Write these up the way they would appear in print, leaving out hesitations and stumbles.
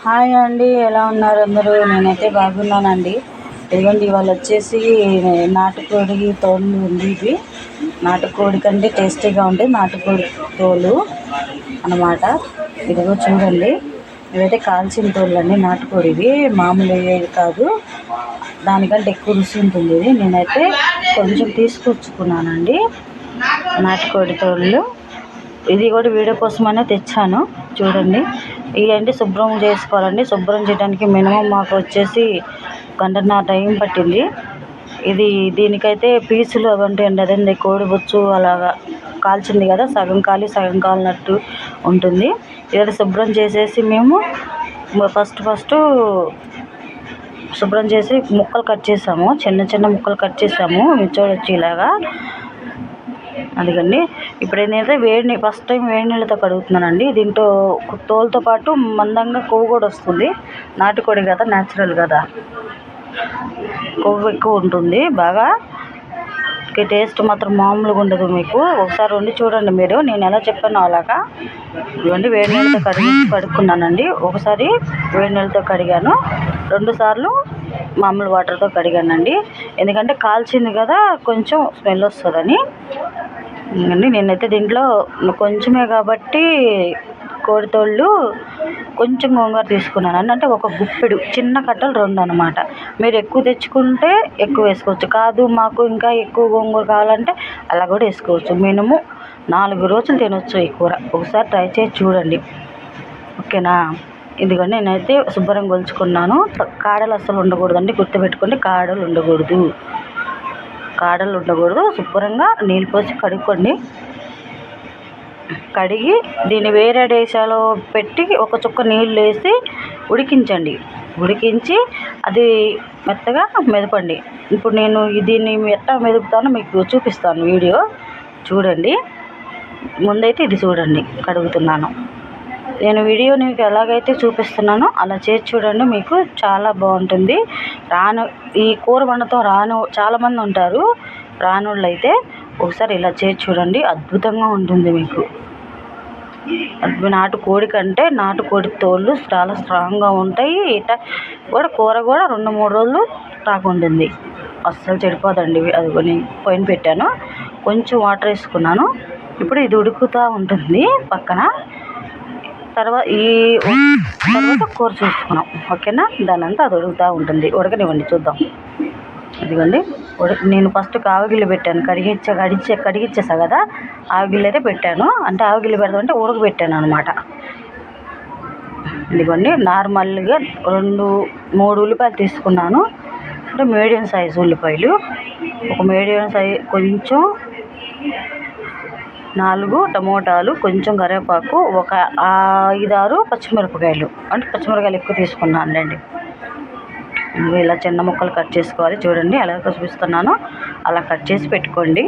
Hi అండి, ఎలా ఉన్నారు అందరూ? నేనైతే బాగున్నానండి. ఇదిగోండి, ఇవాళ వచ్చేసి నాటుకోడి తోలు ఉంది. ఇది నాటుకోడి కంటే టేస్టీగా ఉంటే నాటుకోడి తోలు అన్నమాట. ఇదిగో చూడండి, ఇవైతే కాల్చిన తోలు అండి. నాటుకోడివి మామూలు ఏది కాదు, దానికంటే ఎక్కువ రుచి ఉంటుంది. ఇది నేనైతే కొంచెం తీసుకొచ్చుకున్నానండి నాటుకోడి తోళ్ళు. ఇది కూడా వీడియో కోసమనే తెచ్చాను. చూడండి, ఇవన్నీ శుభ్రం చేసుకోవాలండి. శుభ్రం చేయడానికి మినిమం మాకు వచ్చేసి గంటన్నర టైం పట్టింది. దీనికైతే పీసులు అవంటే అదండి, కోడిబొచ్చు అలాగా కాల్చింది కదా, సగం కాలి సగం కాలినట్టు ఉంటుంది. ఇదైతే శుభ్రం చేసేసి మేము ఫస్ట్ శుభ్రం చేసి ముక్కలు కట్ చేసాము. చిన్న చిన్న ముక్కలు కట్ చేసాము, చూడొచ్చు ఇలాగా. అందుకండి ఇప్పుడు ఏంటంటే ఫస్ట్ టైం వేడి నీళ్ళతో కడుగుతున్నానండి. దీంట్లో తోలుతో పాటు మందంగా కొవ్వు కూడా వస్తుంది. నాటుకోడి కదా, న్యాచురల్ కదా, కొవ్వు ఎక్కువ ఉంటుంది బాగా. టేస్ట్ మాత్రం మామూలుగా ఉండదు. మీకు ఒకసారి వండి చూడండి మీరు, నేను ఎలా చెప్పానో అలాగా. ఇవన్నీ వేడి నీళ్ళతో కడుక్కున్నానండి. ఒకసారి వేడి నీళ్ళతో కడిగాను, 2 సార్లు మామూలు వాటర్తో కడిగానండి. ఎందుకంటే కాల్చింది కదా, కొంచెం స్మెల్ వస్తుందని అండి. నేనైతే దీంట్లో కొంచెమే కాబట్టి కోడితోళ్ళు కొంచెం గోంగూర తీసుకున్నాను. అంటే ఒక గుప్పెడు, చిన్న కట్టలు 2 అనమాట. మీరు ఎక్కువ తెచ్చుకుంటే ఎక్కువ వేసుకోవచ్చు. కాదు మాకు ఇంకా ఎక్కువ గోంగూర కావాలంటే అలా కూడా వేసుకోవచ్చు. మినిమం 4 రోజులు తినొచ్చు ఈ కూర. ఒకసారి ట్రై చేసి చూడండి, ఓకేనా? ఇదిగోండి, నేనైతే శుభ్రంగా గొలుచుకున్నాను. కాడలు అస్సలు ఉండకూడదండి, గుర్తుపెట్టుకోండి. కాడలు ఉండకూడదు. శుభ్రంగా నీళ్ళు పోసి కడుక్కోండి. కడిగి దీన్ని వేరే డేషాలో పెట్టి ఒక చుక్క నీళ్ళు వేసి ఉడికించి అది మెత్తగా మెదపండి. ఇప్పుడు నేను దీన్ని ఎట్లా మెదుపుతానో మీకు చూపిస్తాను, వీడియో చూడండి. ముందైతే ఇది చూడండి, కడుగుతున్నాను. నేను వీడియో మీకు ఎలాగైతే చూపిస్తున్నానో అలా చేసి చూడండి, మీకు చాలా బాగుంటుంది. ఈ కూర వండటం చాలామంది ఉంటారు. రానోళ్ళు అయితే ఒకసారి ఇలా చేసి చూడండి, అద్భుతంగా ఉంటుంది మీకు. నాటుకోడి కంటే నాటుకోడి తోళ్ళు చాలా స్ట్రాంగ్గా ఉంటాయి. కూర కూడా 2-3 రోజులు ఉంటుంది, అస్సలు చెడిపోదండి. అది పొయ్యిన పెట్టాను, కొంచెం వాటర్ వేసుకున్నాను. ఇప్పుడు ఇది ఉడుకుతూ ఉంటుంది పక్కన. తర్వాత కూర చూసుకున్నాం, ఓకేనా? దానంతా అది ఉడుకుతూ ఉంటుంది. ఉడకనివ్వండి, చూద్దాం. ఇదిగోండి, నేను ఫస్ట్ ఆవగిల్లు పెట్టాను. కడిగిచ్చేసా కదా, ఆవగిల్లు అయితే పెట్టాను. అంటే ఆవగిల్లు పెడదామంటే ఉడకబెట్టాను అనమాట. ఇదిగోండి, నార్మల్గా 2-3 ఉల్లిపాయలు తీసుకున్నాను. అంటే మీడియం సైజు ఉల్లిపాయలు, ఒక మీడియం సైజు, కొంచెం 4 టమోటాలు, కొంచెం కరివేపాకు, ఒక 5-6 పచ్చిమిరపకాయలు. అంటే పచ్చిమిరపకాయలు ఎక్కువ తీసుకున్నానులేండి. ఇలా చిన్న ముక్కలు కట్ చేసుకోవాలి. చూడండి ఎలా చూపిస్తున్నానో అలా కట్ చేసి పెట్టుకోండి.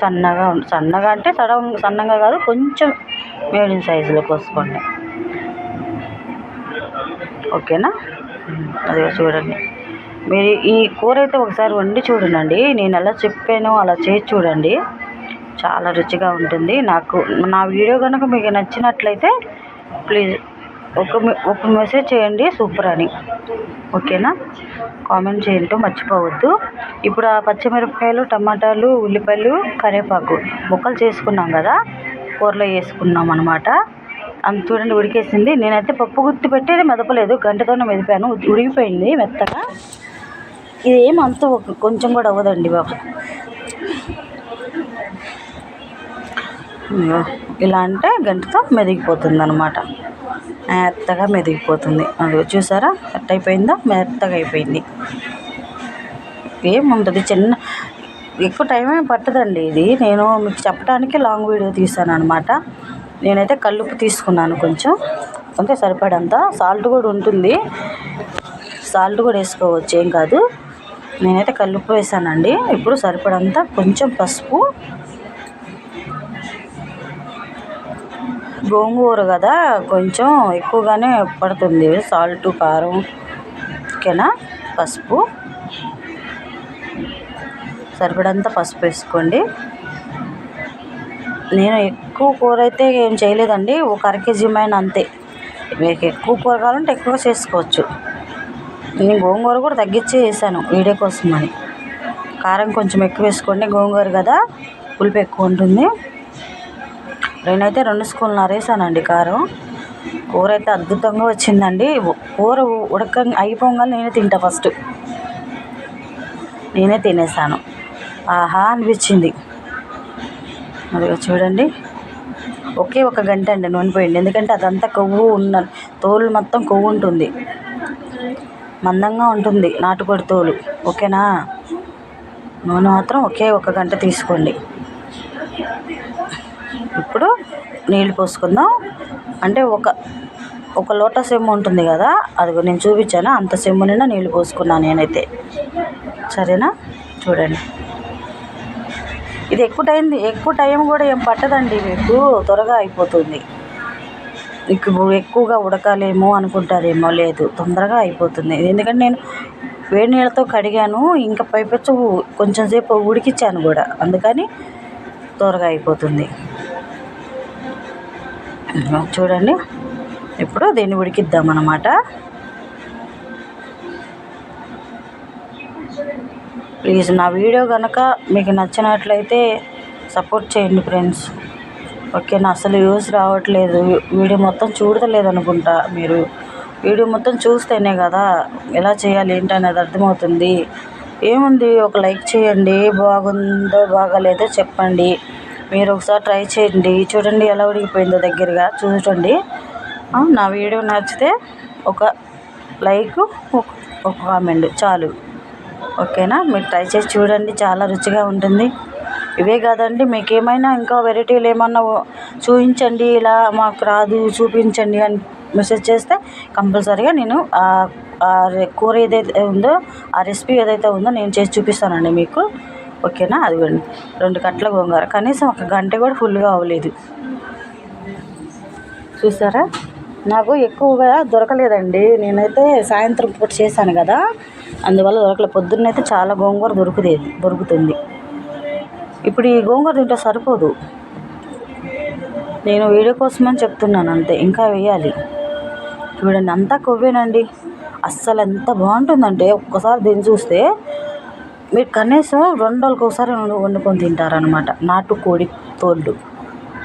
సన్నగా అంటే సన్నగా కాదు, కొంచెం మీడియం సైజులో కోసుకోండి, ఓకేనా? అదే చూడండి, మీరు ఈ కూర అయితే ఒకసారి వండి చూడండి. నేను ఎలా చెప్పానో అలా చేసి చూడండి, చాలా రుచిగా ఉంటుంది. నా వీడియో కనుక మీకు నచ్చినట్లయితే ప్లీజ్ ఒక మెసేజ్ చేయండి, సూపర్ అని, ఓకేనా? కామెంట్ చేయటం మర్చిపోవద్దు. ఇప్పుడు ఆ పచ్చిమిరపకాయలు, టమాటాలు, ఉల్లిపాయలు, కరివేపాకు ముక్కలు చేసుకున్నాం కదా, కూరలో వేసుకున్నాం అనమాట. చూడండి, ఉడికేసింది. నేనైతే పప్పు గుత్తి పెట్టేది మెదపలేదు, గంటతోనే మెదిపాను. ఉడికిపోయింది మెత్తగా. ఇదేమంత కొంచెం కూడా అవ్వదండి బాబు. ఇలా అంటే గంటతో మెదిగిపోతుంది అనమాట, మెత్తగా మెదిగిపోతుంది. అది చూసారా ఎట్ట అయిపోయిందో, మెత్తగా అయిపోయింది. ఏముంటుంది, ఎక్కువ టైం ఏమి పట్టదండి. ఇది నేను మీకు చెప్పడానికి లాంగ్ వీడియో తీసాను అనమాట. నేనైతే కల్లుప్పు తీసుకున్నాను, కొంచెం అంటే సరిపడంత. సాల్ట్ కూడా ఉంటుంది, సాల్ట్ కూడా వేసుకోవచ్చు, ఏం కాదు. నేనైతే కల్లుప్పు వేసానండి. ఇప్పుడు సరిపడంత కొంచెం పసుపు, గోంగూర కదా కొంచెం ఎక్కువగానే పడుతుంది సాల్ట్, కారం, ఓకేనా? పసుపు సరిపడంత పసుపు వేసుకోండి. నేను ఎక్కువ కూర అయితే ఏం చేయలేదండి, ఒక 1/2 కేజీ మైన అంతే. మీకు ఎక్కువ కూర కావాలంటే ఎక్కువ చేసుకోవచ్చు. నేను గోంగూర కూడా తగ్గించే వేసాను వీడియో కోసం అని. కారం కొంచెం ఎక్కువ వేసుకోండి, గోంగూర కదా పులుపు ఎక్కువ ఉంటుంది. నేనైతే 2 స్పూన్లు వేసానండి కారం. కూర అయితే అద్భుతంగా వచ్చిందండి. కూర అయిపోగానే నేనే తింటా ఫస్ట్. నేనే తినేసాను. ఆహా అనిపించింది. అదిగో చూడండి, ఒకే 1 గంట అండి నూనె పోయండి. ఎందుకంటే అదంతా కొవ్వు తోలు మొత్తం కొవ్వు ఉంటుంది, మందంగా ఉంటుంది నాటుకోడి తోలు. ఓకేనా, నూనె మాత్రం ఒకే 1 గంట తీసుకోండి. ఇప్పుడు నీళ్ళు పోసుకుందాం. అంటే ఒక లోటా సెమ్ము ఉంటుంది కదా, అదిగో నేను చూపించాను, అంత సెమ్ము నిండా నీళ్ళు పోసుకున్నాను నేనైతే. సరేనా, చూడండి. ఇది ఎక్కువ టైం కూడా ఏం పట్టదండి, మీకు త్వరగా అయిపోతుంది. మీకు ఎక్కువగా ఉడకాలేమో అనుకుంటారేమో, లేదు, తొందరగా అయిపోతుంది. ఎందుకంటే నేను వేడి నీళ్ళతో కడిగాను, ఇంకా పైపెచ్చు కొంచెం సేపు ఉడికిచ్చాను కూడా, అందుకని త్వరగా అయిపోతుంది. చూడండి, ఇప్పుడు దీన్ని ఉడికిద్దాం అన్నమాట. ప్లీజ్ నా వీడియో కనుక మీకు నచ్చినట్లయితే సపోర్ట్ చేయండి ఫ్రెండ్స్. ఓకేనా, అసలు వ్యూస్ రావట్లేదు, వీడియో మొత్తం చూడలేదు అనుకుంటా. మీరు వీడియో మొత్తం చూస్తేనే కదా ఎలా చేయాలి ఏంటి అనేది అర్థమవుతుంది. ఏముంది, ఒక లైక్ చేయండి, బాగుందో బాగాలేదో చెప్పండి. మీరు ఒకసారి ట్రై చేయండి, చూడండి ఎలా ఉడికిపోయిందో దగ్గరగా చూడండి. నా వీడియో నచ్చితే ఒక లైక్, ఒక కామెంట్ చాలు. ఓకేనా, మీరు ట్రై చేసి చూడండి, చాలా రుచిగా ఉంటుంది. ఇవే కాదండి, మీకు ఏమైనా ఇంకా వెరైటీలు ఏమన్నా చూపించండి, ఇలా మాకు రాదు చూపించండి అని మెసేజ్ చేస్తే కంపల్సరీగా నేను కూర ఏదైతే ఉందో, ఆ రెసిపీ ఏదైతే ఉందో నేను చేసి చూపిస్తానండి మీకు. ఓకేనా, అదిగోండి 2 కట్టల గోంగూర, కనీసం 1 గంట కూడా ఫుల్గా అవ్వలేదు. చూసారా, నాకు ఎక్కువగా దొరకలేదండి. నేనైతే సాయంత్రం పూట చేశాను కదా, అందువల్ల దొరకలేదు. పొద్దున్నైతే చాలా గోంగూర దొరుకుతుంది. ఇప్పుడు ఈ గోంగూర తింటే సరిపోదు, నేను వీడియో కోసమని చెప్తున్నాను అంతే, ఇంకా వేయాలి. చూడండి, అంతా కొవ్వేనండి. అస్సలు ఎంత బాగుంటుందంటే ఒక్కసారి దీన్ని చూస్తే మీరు కనీసం 2 రోజులకు ఒకసారి వండుకొని తింటారనమాట, నాటుకోడి తోళ్ళు.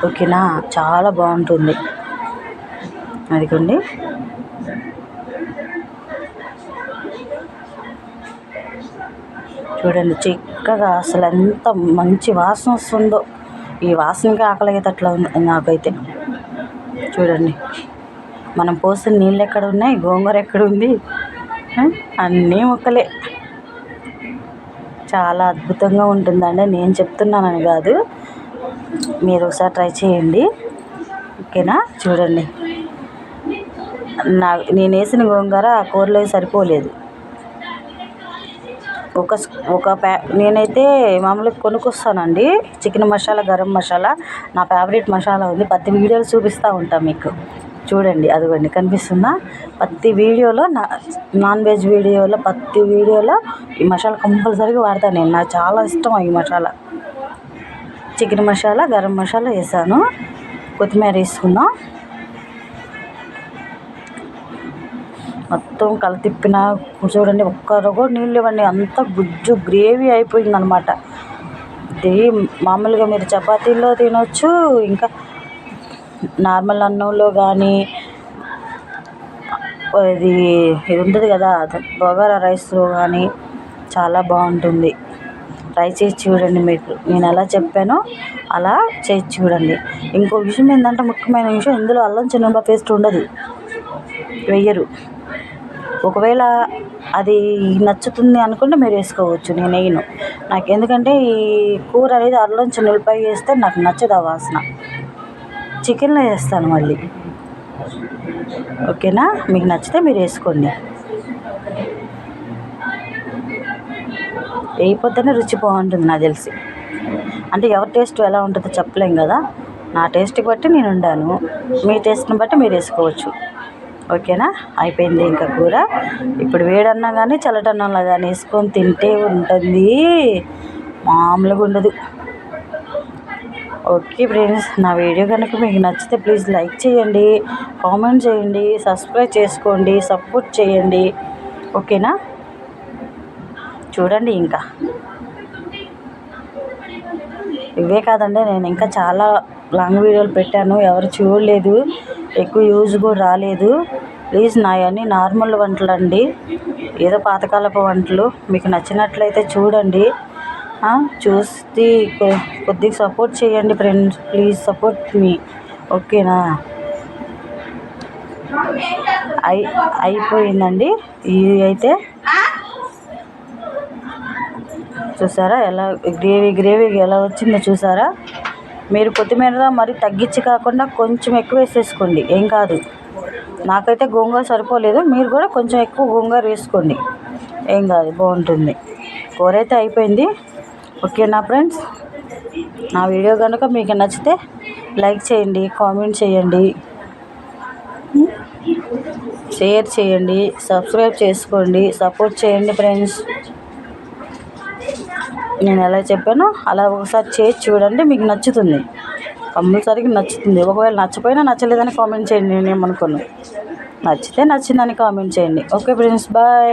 ఓకేనా, చాలా బాగుంటుంది. అదిగోండి, చూడండి చిక్కగా, అసలు ఎంత మంచి వాసన వస్తుందో. ఈ వాసనకి ఆకలి అయ్యేటట్లా ఉంది నాకైతే. చూడండి, మనం పోసిన నీళ్ళు ఎక్కడ ఉన్నాయి, గోంగూర ఎక్కడ ఉంది, అన్నీ ముక్కలే. చాలా అద్భుతంగా ఉంటుందండి, నేను చెప్తున్నానని కాదు, మీరు ఒకసారి ట్రై చేయండి. ఓకేనా, చూడండి, నేను వేసిన గోంగూర ఆ కూరలో సరిపోలేదు. నేనైతే మామూలుగా కొనుక్కొస్తానండి చికెన్ మసాలా, గరం మసాలా, నా ఫేవరెట్ మసాలా ఉంది. ప్రతి వీడియోలో చూపిస్తూ ఉంటాను మీకు. చూడండి, అదిగోండి కనిపిస్తుందా, ప్రతి వీడియోలో నాన్ వెజ్ వీడియోలో ప్రతి వీడియోలో ఈ మసాలా కంపల్సరీగా వాడతాను నేను. నాకు చాలా ఇష్టం ఈ మసాలా. చికెన్ మసాలా, గరం మసాలా వేసాను. కొత్తిమీర వేసుకుందాం. మొత్తం తిప్పిన చూడండి, ఒక్కరు కూడా నీళ్ళు ఇవ్వండి, అంత గుజ్జు గ్రేవీ అయిపోయిందనమాట. ఇది మామూలుగా మీరు చపాతీల్లో తినొచ్చు, ఇంకా నార్మల్ అన్నంలో కానీ, ఇది ఉంటుంది కదా బగారా రైస్లో కానీ చాలా బాగుంటుంది. ట్రై చేసి చూడండి, మీకు నేను ఎలా చెప్పానో అలా చేసి చూడండి. ఇంకో విషయం ఏంటంటే, ముఖ్యమైన విషయం, ఇందులో అల్లం చిన్నగా పేస్ట్ ఉండదు, వేయరు. ఒకవేళ అది నచ్చుతుంది అనుకుంటే మీరు వేసుకోవచ్చు, నేను వేయను. నాకు ఎందుకంటే ఈ కూర అనేది అల్లం చిన్నులపాయ వేస్తే నాకు నచ్చదు ఆ వాసన. చికెన్లో వేస్తాను మళ్ళీ. ఓకేనా, మీకు నచ్చితే మీరు వేసుకోండి. వేయకపోతేనే రుచి బాగుంటుంది నాకు తెలిసి. అంటే ఎవరి టేస్ట్ ఎలా ఉంటుందో చెప్పలేం కదా, నా టేస్ట్కి బట్టి నేను వండాను, మీ టేస్ట్ని బట్టి మీరు వేసుకోవచ్చు. ఓకేనా, అయిపోయింది ఇంకా కూర. ఇప్పుడు వేడన్నా కానీ చల్లటన్నంలో కానీ వేసుకొని తింటే ఉంటుంది, మామూలుగా ఉండదు. ఓకే ఫ్రెండ్స్, నా వీడియో కనుక మీకు నచ్చితే ప్లీజ్ లైక్ చేయండి, కామెంట్ చేయండి, సబ్స్క్రైబ్ చేసుకోండి, సపోర్ట్ చేయండి. ఓకేనా? చూడండి, ఇంకా ఇవే కాదండి, నేను ఇంకా చాలా లాంగ్ వీడియోలు పెట్టాను, ఎవరు చూడలేదు, ఎక్కువ యూజ్ కూడా రాలేదు. ప్లీజ్ నాయన్నీ నార్మల్ వంటలు అండి, ఏదో పాతకాలపు వంటలు. మీకు నచ్చినట్లయితే చూడండి, చూసి కొద్దిగా సపోర్ట్ చేయండి ఫ్రెండ్స్, ప్లీజ్ సపోర్ట్ మీ. ఓకేనా? అయిపోయిందండి ఇది అయితే. చూసారా ఎలా గ్రేవీగా ఎలా వచ్చిందో చూసారా? మీరు కొత్తిమీర మరి తగ్గించి కాకుండా కొంచెం ఎక్కువ వేసేసుకోండి, ఏం కాదు. నాకైతే గోంగూర సరిపోలేదు, మీరు కూడా కొంచెం ఎక్కువ గోంగూర వేసుకోండి, ఏం కాదు, బాగుంటుంది. కూర అయితే అయిపోయింది. ఓకేనా ఫ్రెండ్స్? నా వీడియో కనుక మీకు నచ్చితే లైక్ చేయండి, కామెంట్ చేయండి, షేర్ చేయండి, సబ్స్క్రైబ్ చేసుకోండి, సపోర్ట్ చేయండి ఫ్రెండ్స్. నేను ఎలా చెప్పానో అలా ఒకసారి చేసి చూడండి, మీకు నచ్చుతుంది, కంపల్సరీగా నచ్చుతుంది. ఒకవేళ నచ్చపోయినా నచ్చలేదని కామెంట్ చేయండి, నేనేమనుకోను. నచ్చితే నచ్చిందని కామెంట్ చేయండి. Okay friends, bye.